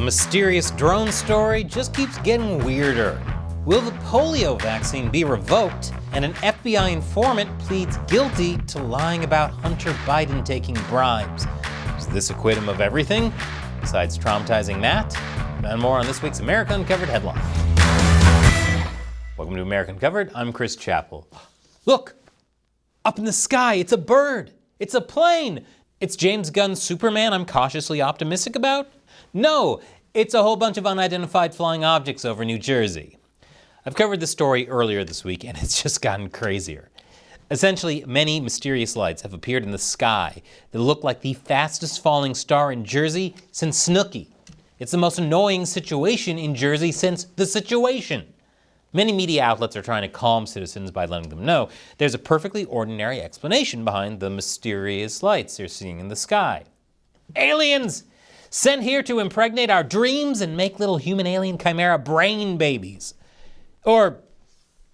mysterious drone story just keeps getting weirder. Will the polio vaccine be revoked? And an FBI informant pleads guilty to lying about Hunter Biden taking bribes. Does this acquit him of everything, besides traumatizing Matt? And more on this week's America Uncovered headline. Welcome to America Uncovered. I'm Chris Chappell. Look! Up in the sky, it's a bird! It's a plane! It's James Gunn's Superman I'm cautiously optimistic about? No, it's a whole bunch of unidentified flying objects over New Jersey. I've covered this story earlier this week, and it's just gotten crazier. Essentially, many mysterious lights have appeared in the sky that look like the fastest falling star in Jersey since Snooki. It's the most annoying situation in Jersey since The Situation. Many media outlets are trying to calm citizens by letting them know there's a perfectly ordinary explanation behind the mysterious lights they're seeing in the sky. Aliens! Sent here to impregnate our dreams and make little human-alien chimera brain babies. Or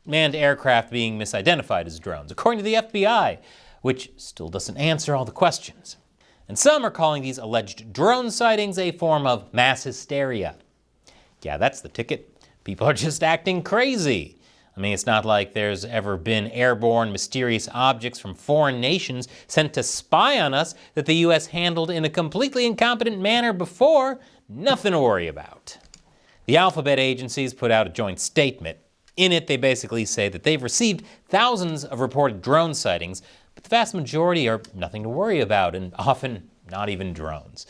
manned aircraft being misidentified as drones, according to the FBI, which still doesn't answer all the questions. And some are calling these alleged drone sightings a form of mass hysteria. Yeah, that's the ticket. People are just acting crazy. I mean, it's not like there's ever been airborne mysterious objects from foreign nations sent to spy on us that the U.S. handled in a completely incompetent manner before. Nothing to worry about. The alphabet agencies put out a joint statement. In it, they basically say that they've received thousands of reported drone sightings, but the vast majority are nothing to worry about, and often not even drones.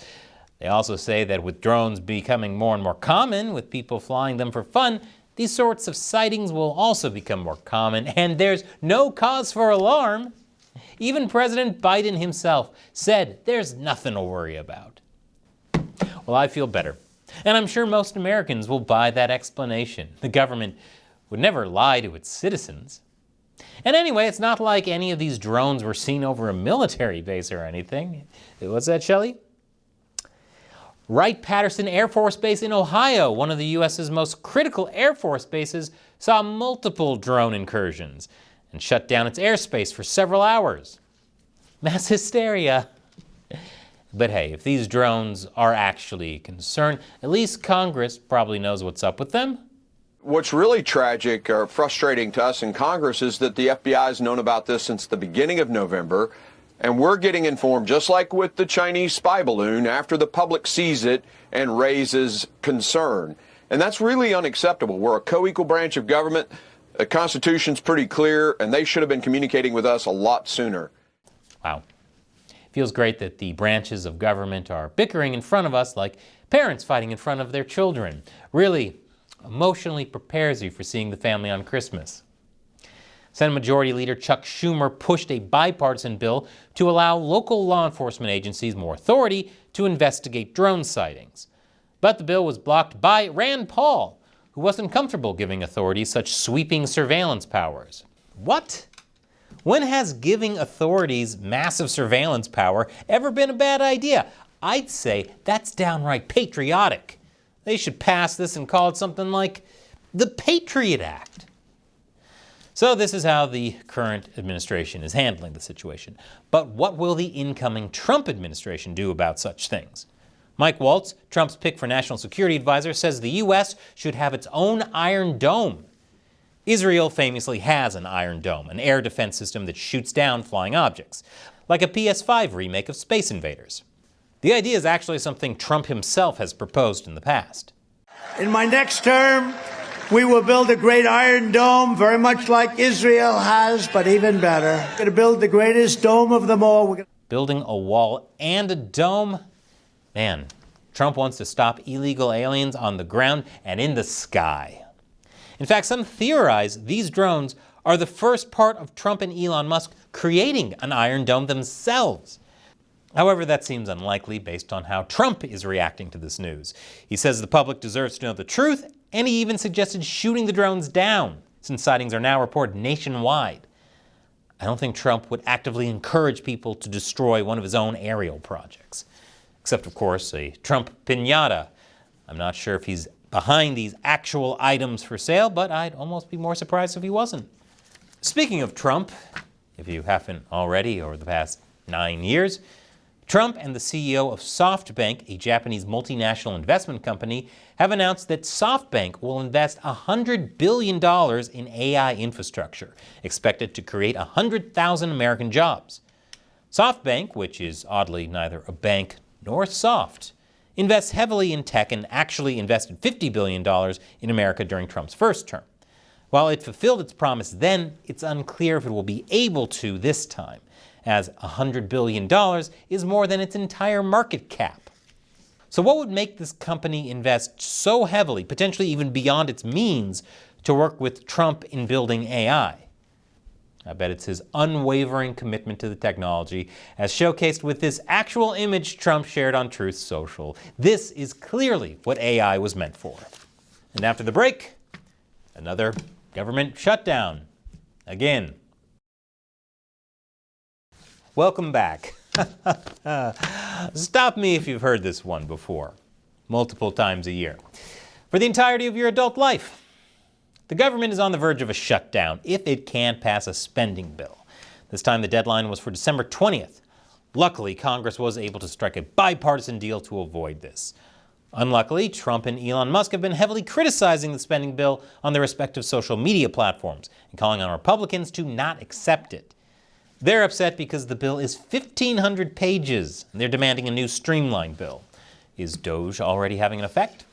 They also say that with drones becoming more and more common, with people flying them for fun, these sorts of sightings will also become more common, and there's no cause for alarm. Even President Biden himself said there's nothing to worry about. Well, I feel better, and I'm sure most Americans will buy that explanation. The government would never lie to its citizens. And anyway, it's not like any of these drones were seen over a military base or anything. What's that, Shelley? Wright-Patterson Air Force Base in Ohio, one of the U.S.'s most critical Air Force bases, saw multiple drone incursions and shut down its airspace for several hours. Mass hysteria. But hey, if these drones are actually a concern, at least Congress probably knows what's up with them. What's really tragic or frustrating to us in Congress is that the FBI has known about this since the beginning of November. And we're getting informed, just like with the Chinese spy balloon, after the public sees it and raises concern. And that's really unacceptable. We're a co-equal branch of government. The Constitution's pretty clear, and they should have been communicating with us a lot sooner. Wow. Feels great that the branches of government are bickering in front of us like parents fighting in front of their children. Really emotionally prepares you for seeing the family on Christmas. Senate Majority Leader Chuck Schumer pushed a bipartisan bill to allow local law enforcement agencies more authority to investigate drone sightings. But the bill was blocked by Rand Paul, who wasn't comfortable giving authorities such sweeping surveillance powers. What? When has giving authorities massive surveillance power ever been a bad idea? I'd say that's downright patriotic. They should pass this and call it something like the Patriot Act. So this is how the current administration is handling the situation. But what will the incoming Trump administration do about such things? Mike Waltz, Trump's pick for National Security Advisor, says the U.S. should have its own Iron Dome. Israel famously has an Iron Dome, an air defense system that shoots down flying objects, like a PS5 remake of Space Invaders. The idea is actually something Trump himself has proposed in the past. In my next term, we will build a great Iron Dome, very much like Israel has, but even better. We're going to build the greatest dome of them all. Building a wall and a dome? Man, Trump wants to stop illegal aliens on the ground and in the sky. In fact, some theorize these drones are the first part of Trump and Elon Musk creating an Iron Dome themselves. However, that seems unlikely based on how Trump is reacting to this news. He says the public deserves to know the truth, and he even suggested shooting the drones down, since sightings are now reported nationwide. I don't think Trump would actively encourage people to destroy one of his own aerial projects. Except, of course, a Trump piñata. I'm not sure if he's behind these actual items for sale, but I'd almost be more surprised if he wasn't. Speaking of Trump, if you haven't already over the past 9 years, Trump and the CEO of SoftBank, a Japanese multinational investment company, have announced that SoftBank will invest $100 billion in AI infrastructure, expected to create 100,000 American jobs. SoftBank, which is oddly neither a bank nor soft, invests heavily in tech and actually invested $50 billion in America during Trump's first term. While it fulfilled its promise then, it's unclear if it will be able to this time, as $100 billion is more than its entire market cap. So what would make this company invest so heavily, potentially even beyond its means, to work with Trump in building AI? I bet it's his unwavering commitment to the technology, as showcased with this actual image Trump shared on Truth Social. This is clearly what AI was meant for. And after the break, another government shutdown. Again. Welcome back. Stop me if you've heard this one before, multiple times a year. For the entirety of your adult life, the government is on the verge of a shutdown if it can't pass a spending bill. This time the deadline was for December 20th. Luckily, Congress was able to strike a bipartisan deal to avoid this. Unluckily, Trump and Elon Musk have been heavily criticizing the spending bill on their respective social media platforms and calling on Republicans to not accept it. They're upset because the bill is 1,500 pages, and they're demanding a new streamlined bill. Is DOGE already having an effect?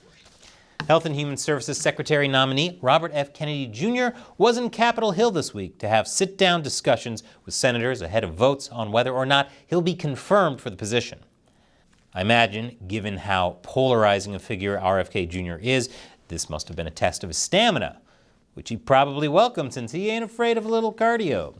Health and Human Services Secretary nominee Robert F. Kennedy Jr. was in Capitol Hill this week to have sit-down discussions with senators ahead of votes on whether or not he'll be confirmed for the position. I imagine, given how polarizing a figure RFK Jr. is, this must have been a test of his stamina, which he probably welcomed since he ain't afraid of a little cardio.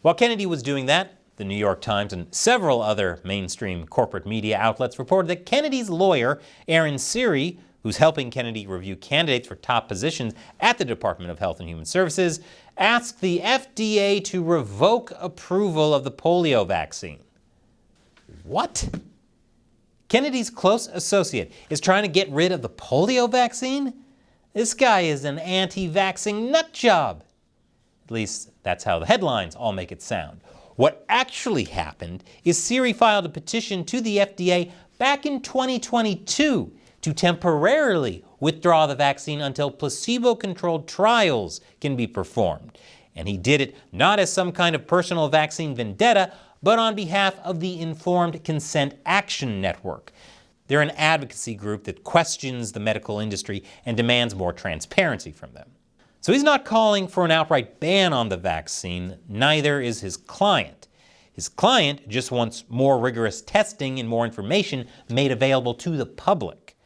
While Kennedy was doing that, the New York Times and several other mainstream corporate media outlets reported that Kennedy's lawyer, Aaron Siri, who's helping Kennedy review candidates for top positions at the Department of Health and Human Services, asked the FDA to revoke approval of the polio vaccine. What? Kennedy's close associate is trying to get rid of the polio vaccine? This guy is an anti-vaxxing nut job. At least that's how the headlines all make it sound. What actually happened is Siri filed a petition to the FDA back in 2022 to temporarily withdraw the vaccine until placebo-controlled trials can be performed. And he did it not as some kind of personal vaccine vendetta, but on behalf of the Informed Consent Action Network. They're an advocacy group that questions the medical industry and demands more transparency from them. So he's not calling for an outright ban on the vaccine, neither is his client. His client just wants more rigorous testing and more information made available to the public.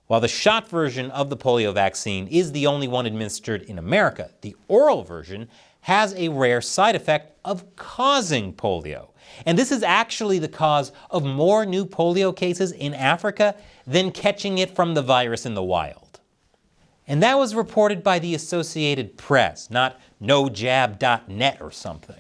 While the shot version of the polio vaccine is the only one administered in America, the oral version has a rare side effect of causing polio. And this is actually the cause of more new polio cases in Africa than catching it from the virus in the wild. And that was reported by the Associated Press, not nojab.net or something.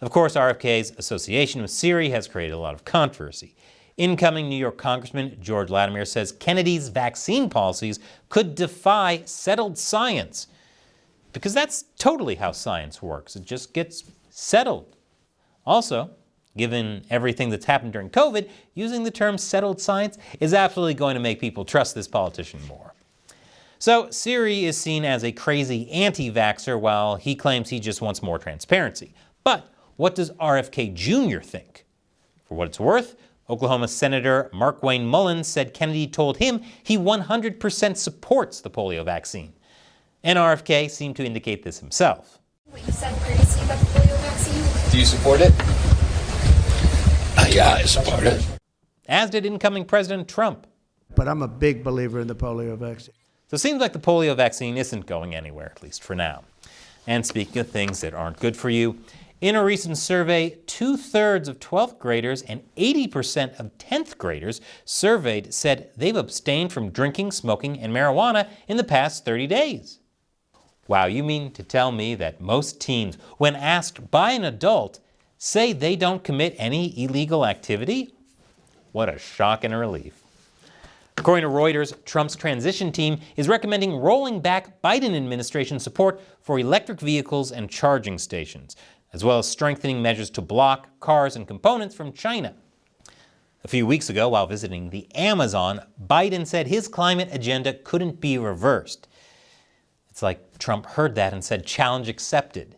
Of course, RFK's association with Siri has created a lot of controversy. Incoming New York Congressman George Latimer says Kennedy's vaccine policies could defy settled science. Because that's totally how science works. It just gets settled. Also, given everything that's happened during COVID, using the term settled science is absolutely going to make people trust this politician more. So Siri is seen as a crazy anti-vaxxer while he claims he just wants more transparency. But what does RFK Jr. think? For what it's worth, Oklahoma Senator Markwayne Mullins said Kennedy told him he 100% supports the polio vaccine. And RFK seemed to indicate this himself. What you said previously about the polio vaccine? Do you support it? Yeah, I support it. As did incoming President Trump. But I'm a big believer in the polio vaccine. So it seems like the polio vaccine isn't going anywhere, at least for now. And speaking of things that aren't good for you, in a recent survey, 2/3 of 12th graders and 80% of 10th graders surveyed said they've abstained from drinking, smoking, and marijuana in the past 30 days. Wow, you mean to tell me that most teens, when asked by an adult, say they don't commit any illegal activity? What a shock and a relief. According to Reuters, Trump's transition team is recommending rolling back Biden administration support for electric vehicles and charging stations, as well as strengthening measures to block cars and components from China. A few weeks ago, while visiting the Amazon, Biden said his climate agenda couldn't be reversed. It's like Trump heard that and said, challenge accepted.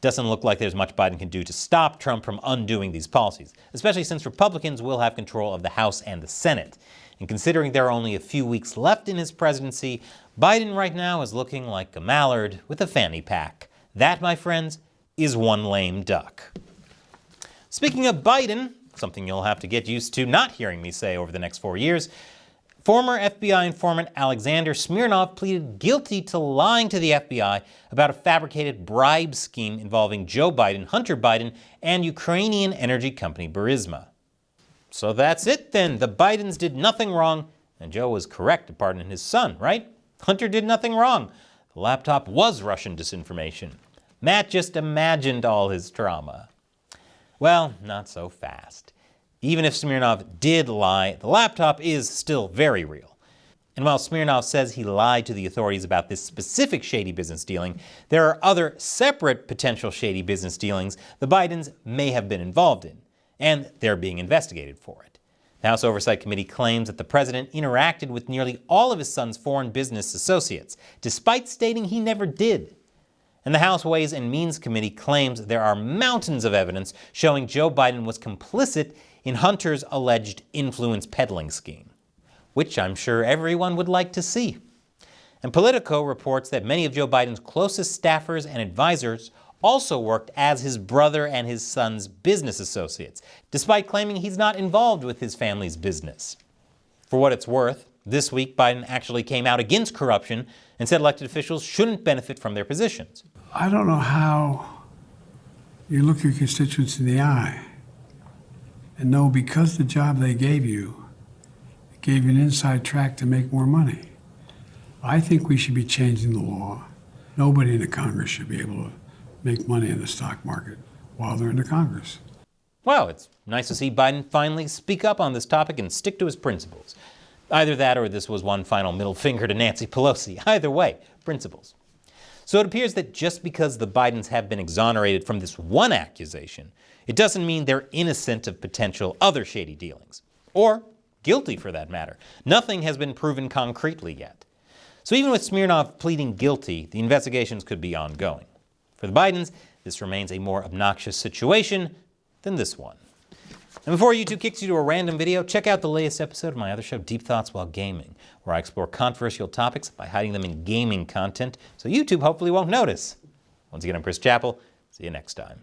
Doesn't look like there's much Biden can do to stop Trump from undoing these policies, especially since Republicans will have control of the House and the Senate. And considering there are only a few weeks left in his presidency, Biden right now is looking like a mallard with a fanny pack. That, my friends, is one lame duck. Speaking of Biden, something you'll have to get used to not hearing me say over the next 4 years, former FBI informant Alexander Smirnov pleaded guilty to lying to the FBI about a fabricated bribe scheme involving Joe Biden, Hunter Biden, and Ukrainian energy company Burisma. So that's it then. The Bidens did nothing wrong, and Joe was correct to pardon his son, right? Hunter did nothing wrong. The laptop was Russian disinformation. Matt just imagined all his trauma. Well, not so fast. Even if Smirnov did lie, the laptop is still very real. And while Smirnov says he lied to the authorities about this specific shady business dealing, there are other separate potential shady business dealings the Bidens may have been involved in, and they're being investigated for it. The House Oversight Committee claims that the president interacted with nearly all of his son's foreign business associates, despite stating he never did. And the House Ways and Means Committee claims there are mountains of evidence showing Joe Biden was complicit in Hunter's alleged influence peddling scheme, which I'm sure everyone would like to see. And Politico reports that many of Joe Biden's closest staffers and advisors also worked as his brother and his son's business associates, despite claiming he's not involved with his family's business. For what it's worth, this week Biden actually came out against corruption and said elected officials shouldn't benefit from their positions. I don't know how you look your constituents in the eye and know because the job they gave you, it gave you an inside track to make more money. I think we should be changing the law. Nobody in the Congress should be able to make money in the stock market while they're in the Congress. Well, it's nice to see Biden finally speak up on this topic and stick to his principles. Either that or this was one final middle finger to Nancy Pelosi. Either way, principles. So it appears that just because the Bidens have been exonerated from this one accusation, it doesn't mean they're innocent of potential other shady dealings. Or guilty, for that matter. Nothing has been proven concretely yet. So even with Smirnov pleading guilty, the investigations could be ongoing. For the Bidens, this remains a more obnoxious situation than this one. And before YouTube kicks you to a random video, check out the latest episode of my other show, Deep Thoughts While Gaming, where I explore controversial topics by hiding them in gaming content, so YouTube hopefully won't notice. Once again, I'm Chris Chappell. See you next time.